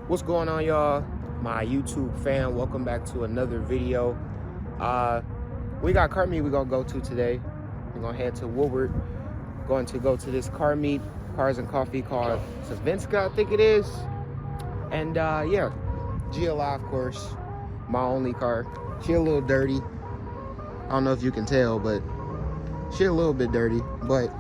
What's going on, y'all? My YouTube fan, welcome back to another video. We got car meet we're gonna go to today. We're gonna head to Woodward. Going to go to this car meet, cars and coffee, called Svenska, I think it is. And yeah, GLI, of course, my only car. She a little dirty. I don't know if you can tell, but she a little bit dirty. But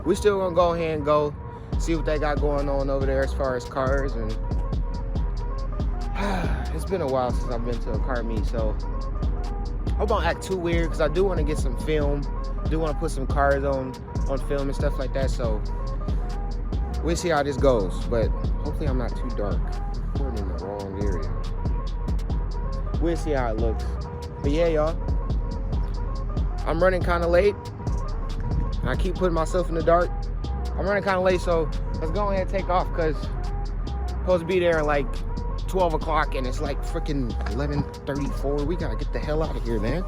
we still gonna go ahead and go see what they got going on over there as far as cars. And it's been a while since I've been to a car meet, so I hope I don't act too weird, because I do want to get some film. I do want to put some cars on film and stuff like that, so we'll see how this goes. But hopefully I'm not too dark. I'm recording in the wrong area. We'll see how it looks. But yeah, y'all, I'm running kind of late. I keep putting myself in the dark. I'm running kind of late, so let's go ahead and take off, because I'm supposed to be there in like 12 o'clock and it's like freaking 11:34. We gotta get the hell out of here, man.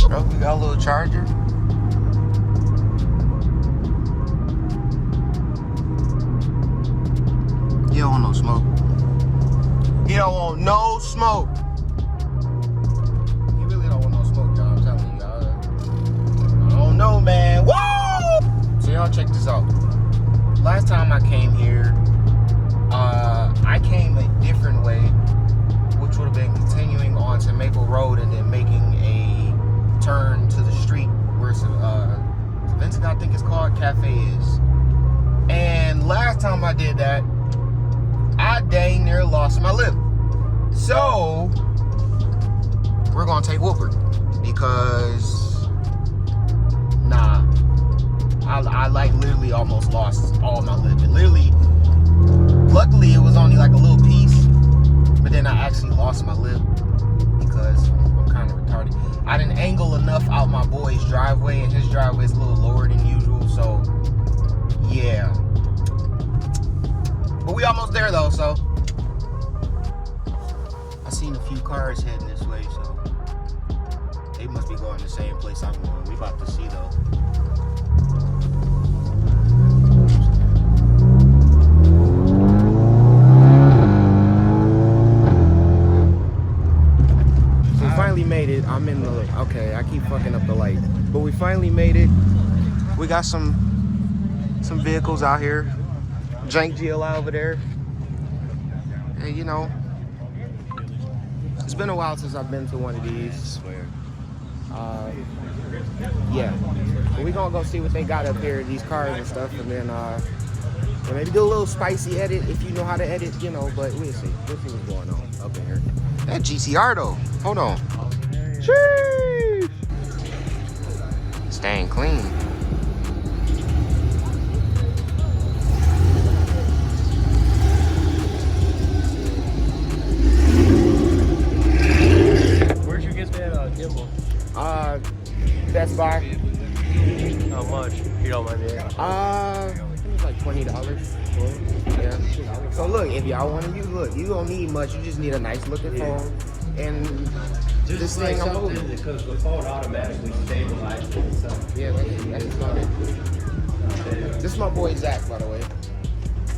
Bro, we got a little charger. You don't want no smoke. You don't want no smoke. You really don't want no smoke, y'all. I'm telling you, y'all. I don't know, man. Woo! So y'all check this out. Last time I came here, I came a different way, which would have been continuing on to Maple Road and then making a turn to the street where Svenska, I think it's called, cafe is. And last time I did that, I dang near lost my lip. So we're gonna take Woodward, because I like literally almost lost all my lip. And literally, luckily it was only like a little piece, but then I actually lost my lip because I'm kind of retarded. I didn't angle enough out my boy's driveway, and his driveway is a little lower than usual, so yeah. But we almost there though, so I seen a few cars heading this way, so they must be going the same place I'm going. We about to see though. So we finally made it. I'm in the, okay, I keep fucking up the light. But we finally made it. We got some vehicles out here. Jank GLI over there. And you know, it's been a while since I've been to one of these. Yeah, but we gonna go see what they got up here, these cars and stuff, and then maybe do a little spicy edit if you know how to edit, you know. But we'll see what's going on up in here. That GCR though, hold on. Sheesh. Staying clean. Best Buy. How much? You don't mind me asking. I think it's like $20. Yeah. So look, if y'all want to use, look, you don't need much. You just need a nice looking phone and just this like thing I'm holding. Because the phone automatically stabilizes itself. Yeah, that's about it. This is my boy Zach, by the way.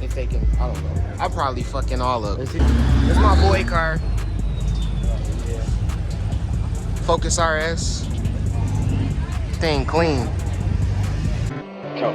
If they can, I don't know. I'll probably fucking all up. This is my boy car. Focus RS. Thing clean. Go.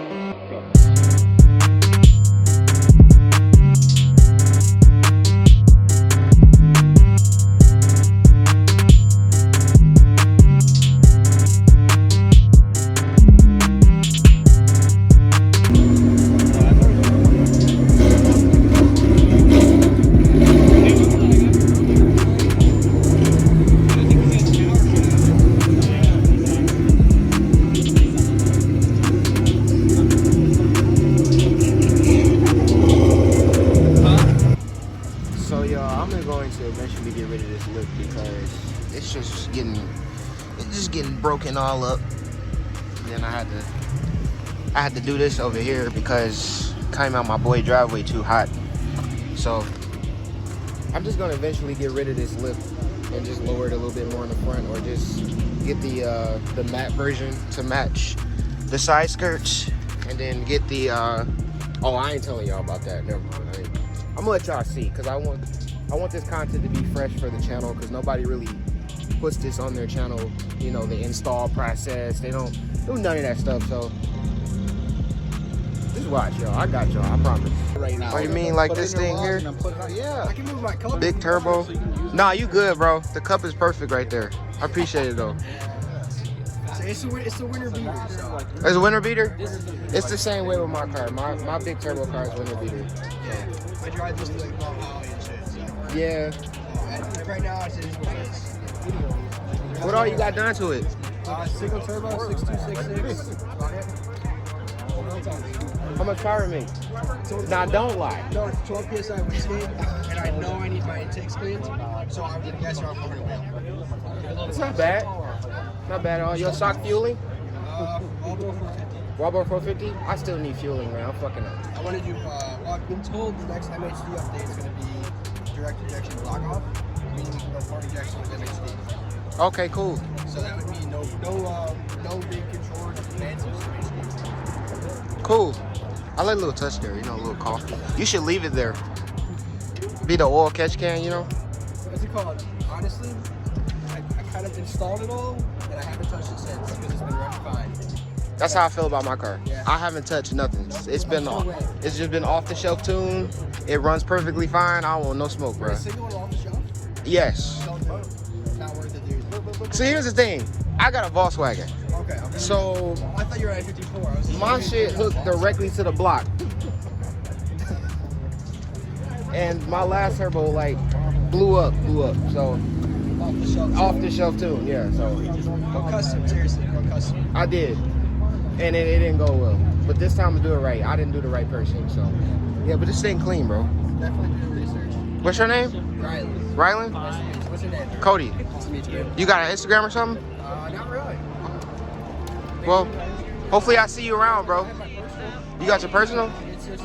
Eventually get rid of this lip, because it's just getting broken all up. And then I had to do this over here because it came out my boy driveway too hot. So I'm just gonna eventually get rid of this lip and just lower it a little bit more in the front, or just get the matte version to match the side skirts, and then get the oh, I ain't telling y'all about that. Never mind. I'm gonna let y'all see, because I want this content to be fresh for the channel, because nobody really puts this on their channel. You know, the install process, they don't do none of that stuff. So just watch, y'all. I got y'all, I promise. Right now. Oh, you mean like this thing here? Yeah. I can move my cup. Big turbo? Nah, you good, bro. The cup is perfect right there. I appreciate it though. It's a winter beater. So. It's a winter beater? It's the same way with my car. My big turbo car is winter beater. Yeah. I drive this like Mount Holly and shit. So. Yeah. And right now it's just what it is. What all you got done to it? Single turbo, 6266. How much power it make? Nah, don't lie. No, it's 12 PSI wastegate, and I know I need my intakes cleaned, so I'm gonna guess around 400 wheel. It's not bad. Not bad at all. Your stock fueling? Wallboard 450? I still need fueling, man. I'm fucking up. I want to do, well, I've been told the next MHD update is going to be direct injection block off, meaning we can go port injection with MHD. Okay, cool. So that would mean no big controller, nothing fancy, just MHD. Cool. I like a little touch there, you know, a little coffee. You should leave it there. Be the oil catch can, you know? What's it called? Honestly, I kind of installed it all, and I haven't touched it since because it's been running fine. That's how I feel about my car. Yeah. I haven't touched nothing. It's just been off the shelf tune. It runs perfectly fine. I don't want no smoke, bro. A single one off the shelf? Yes. Not worth it, dude. So here's the thing. I got a Volkswagen. Okay. So I thought you were at 54. my shit hooked directly to the block. And my last turbo like blew up. So off the shelf too. Yeah. So Go custom, seriously. Go custom. I did, and it didn't go well. But this time I'm do it right. I didn't do the right person. So yeah, but this thing clean, bro. Definitely do research. What's your name? Riley. Rylan? What's your name? Cody. Nice to meet you. You got an Instagram or something? Not really. Well, hopefully I see you around, bro. You got your personal? It's just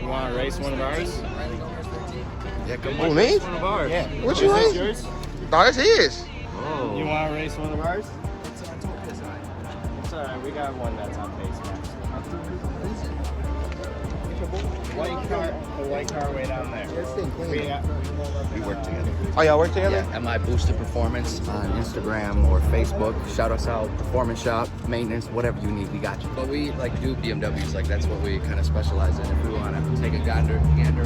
You want to race one of ours? Yeah, come on. Me? One of ours. Yeah. What you ain't? Yours? No, this is. Oh. You want to race one of ours? It's alright, we got one that's on base max. The white car way down there. This thing clean. We work together. Oh, y'all work together? Yeah, MI Boosted Performance on Instagram or Facebook. Shout us out, performance shop, maintenance, whatever you need, we got you. But we like do BMWs, like that's what we kind of specialize in. If we want to take a gander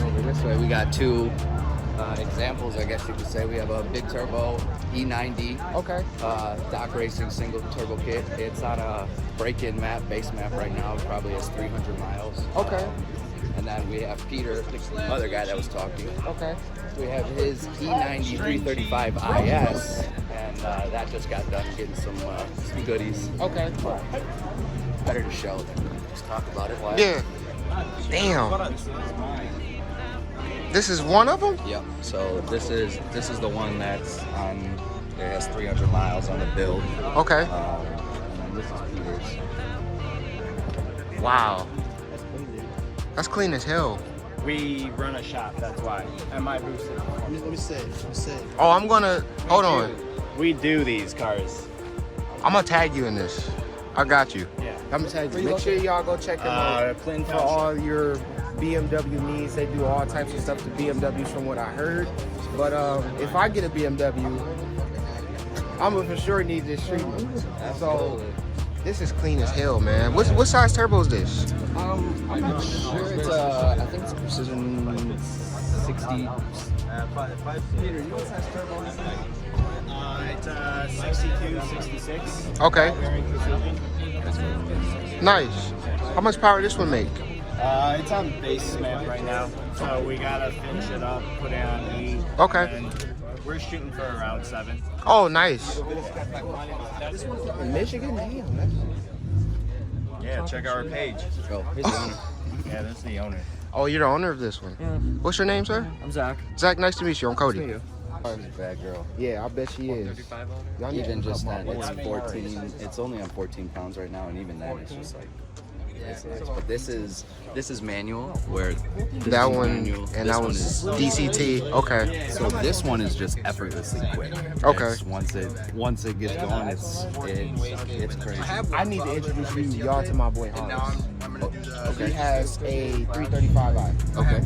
over this way, we got two examples, I guess you could say. We have a big turbo E90. Okay. Dock Racing single turbo kit. It's on a break-in map, base map right now. It probably has 300 miles. Okay. And then we have Peter, the other guy that was talking. Okay. We have his E90 335 IS, and that just got done getting some goodies. Okay. Better to show than just talk about it. Live. Yeah. Damn. This is one of them? Yep. So this is the one that's on. It has 300 miles on the build. Okay. And then this is Peter's. Wow. That's clean as hell. We run a shop, that's why. MIBOOSTED. Let me say. Oh, I'm gonna, hold on. We do these cars. I'm gonna tag you in this. I got you. Yeah. I'm gonna tag you. Make sure y'all go check them out Clinton for all your BMW needs. They do all types of stuff to BMWs from what I heard. But if I get a BMW, I'm gonna for sure need this treatment. So this is clean as hell, man. What size turbo is this? I'm not sure. It's I think it's a precision 60. Peter, you know what size turbo is that? It's 62, 66. Okay. Very precision. Nice. How much power this one make? It's on base map right now, so we gotta finish it up, put it on E. Okay. And we're shooting for around 7. Oh, nice. In Michigan? Damn. Yeah, check our page. Oh, here's the owner. Yeah, that's the owner. Oh, you're the owner of this one. Yeah. What's your name, sir? I'm Zach. Zach, nice to meet you. I'm Cody. She's a bad girl. Yeah, I bet she is. Y'all need Even to just come then, on. it's 14. It's only on 14 pounds right now, and even then, it's just like But this is manual, where this That is one manual, and this that one one's is DCT. Okay. So this one is just effortlessly quick. Okay. It's, once it gets going, it's crazy. I need to introduce y'all to my boy Hans. I'm gonna do the He has a 335i. Okay.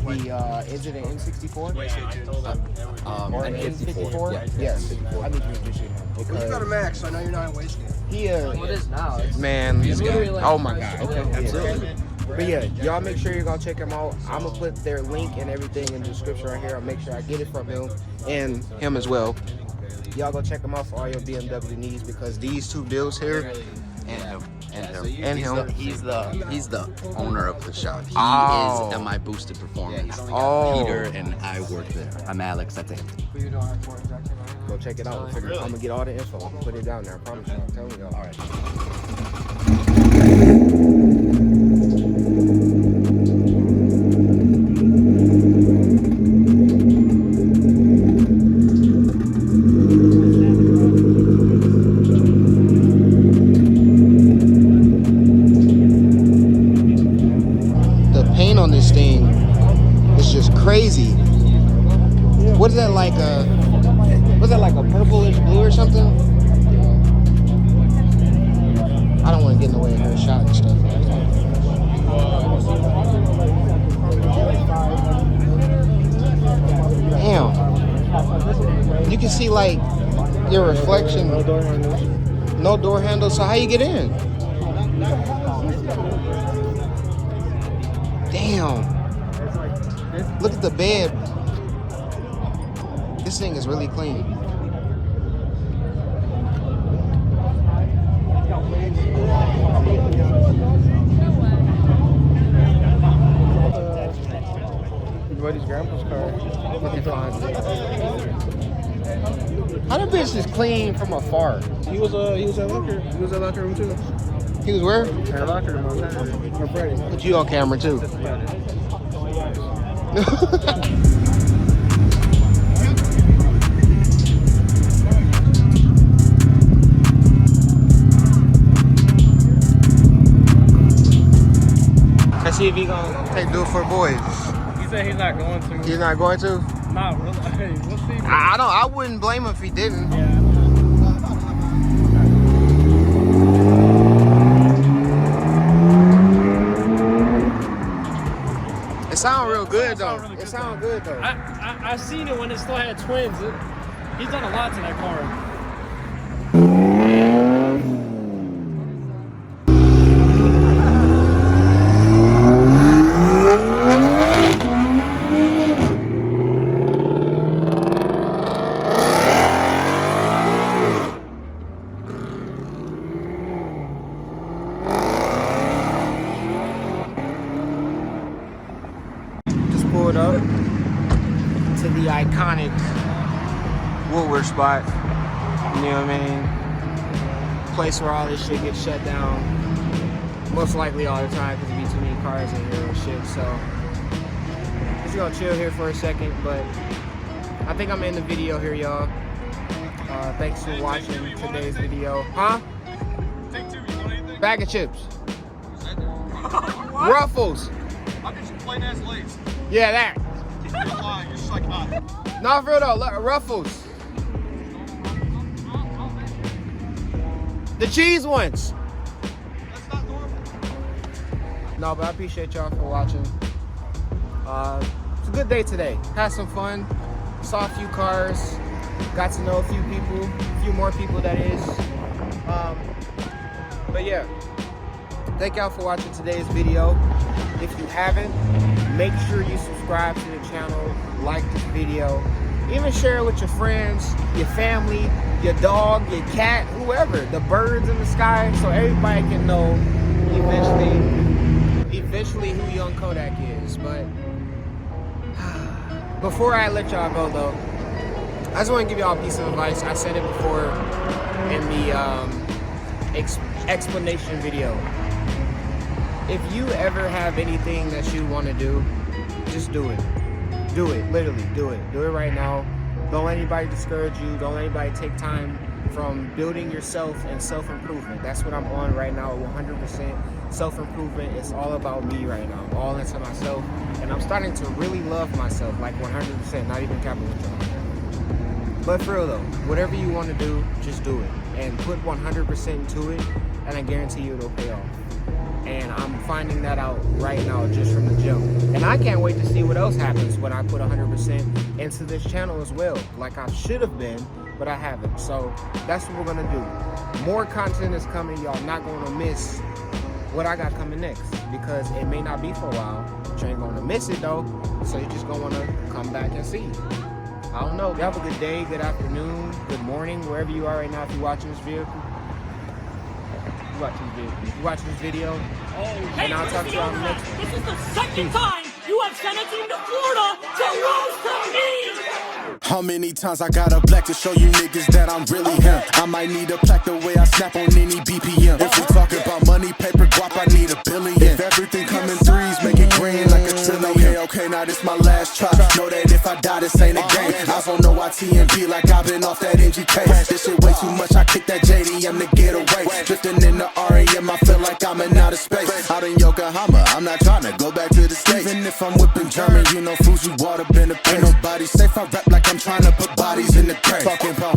Is it an N64? N54. N54? Yes. I need to introduce you to him. Well, you got a Max, so I know you're not wasting it. He What is now? It's man, oh my god. Okay, absolutely. But yeah, y'all make sure you're gonna check him out. I'm gonna put their link and everything in the description right here. I'll make sure I get it from him and him as well. Y'all go check him out for all your BMW needs, because these two builds here And him. He's the owner of the shop. He Oh. is MI Boosted Performance. Oh. Peter and I work there. I'm Alex. That's him. go check it out. I'm gonna get all the info. I'm gonna put it down there. I promise you. I'm telling y'all. All right. On this thing is just crazy. What is that like was that like a purplish blue or something? I don't want to get in the way of her shot and stuff like that. Damn. You can see like your reflection. No door handle. So how you get in? Damn. Look at the bed. This thing is really clean. Buddy's grandpa's car. How the bitch is clean from afar? He was at locker. He was at locker room too. He was where? At locker room on Saturday. Or Friday. Put you on camera too. Let's see if he gonna do it for boys. He said he's not going to. He's not going to? Not really. We'll see. I wouldn't blame him if he didn't. Yeah. It sounds real good though. Really It sounds good though. I seen it when it still had twins. He's done a lot to that car. Pulled up to the iconic Woodward spot. You know what I mean? Place where all this shit gets shut down. Most likely all the time because there be too many cars in here and shit. So just gonna chill here for a second. But I think I'm in the video here, y'all. Thanks for watching today's video. Huh? Take two. You want anything? Bag of chips. Ruffles. I'll get some plain ass Lay's. Yeah, that. You're lying. You're just like, No, for real though, look, Ruffles. The cheese ones. that's not normal. No, but I appreciate y'all for watching. It's a good day today. Had some fun. Saw a few cars. Got to know a few people. A few more people, that is. But yeah. Thank y'all for watching today's video. If you haven't, make sure you subscribe to the channel, like this video, even share it with your friends, your family, your dog, your cat, whoever, the birds in the sky, so everybody can know eventually who YoungCodak is. But before I let y'all go though, I just want to give y'all a piece of advice. I said it before in the explanation video. If you ever have anything that you want to do, just do it. Do it, literally do it. Do it right now. Don't let anybody discourage you. Don't let anybody take time from building yourself and self-improvement. That's what I'm on right now, 100% self-improvement. It's all about me right now. I'm all into myself, and I'm starting to really love myself, like 100%, not even capping with y'all. But for real though, whatever you want to do, just do it. And put 100% into it, and I guarantee you it'll pay off. And I'm finding that out right now just from the jump. And I can't wait to see what else happens when I put 100% into this channel as well. Like I should have been, but I haven't. So that's what we're gonna do. More content is coming. Y'all not gonna miss what I got coming next, because it may not be for a while. You ain't gonna miss it though. So you're just gonna wanna come back and see. I don't know. You have a good day, good afternoon, good morning, wherever you are right now if you're watching this vehicle. You watching this video, and I'll talk to you on the next one. This is the second time you have sent a team to Florida to lose to me! How many times I got a black to show you niggas that I'm really him? I might need a plaque the way I snap on any BPM. If we talking about money, paper, guap, I need $1 billion. If everything come in threes, make it green like a trillion. Okay, now this my last try. Know that if I die, this ain't a game. I don't know why TNB like I've been off that NGK. This shit way too much, I kick that JDM to get away. Drifting in the REM, I feel like I'm in outer space. Out in Yokohama, I'm not trying to go back to the States. Even if I'm whipping German, you know Fuji water been a pain. Nobody safe, I rap like I'm trying to put bodies in the grave. Talking about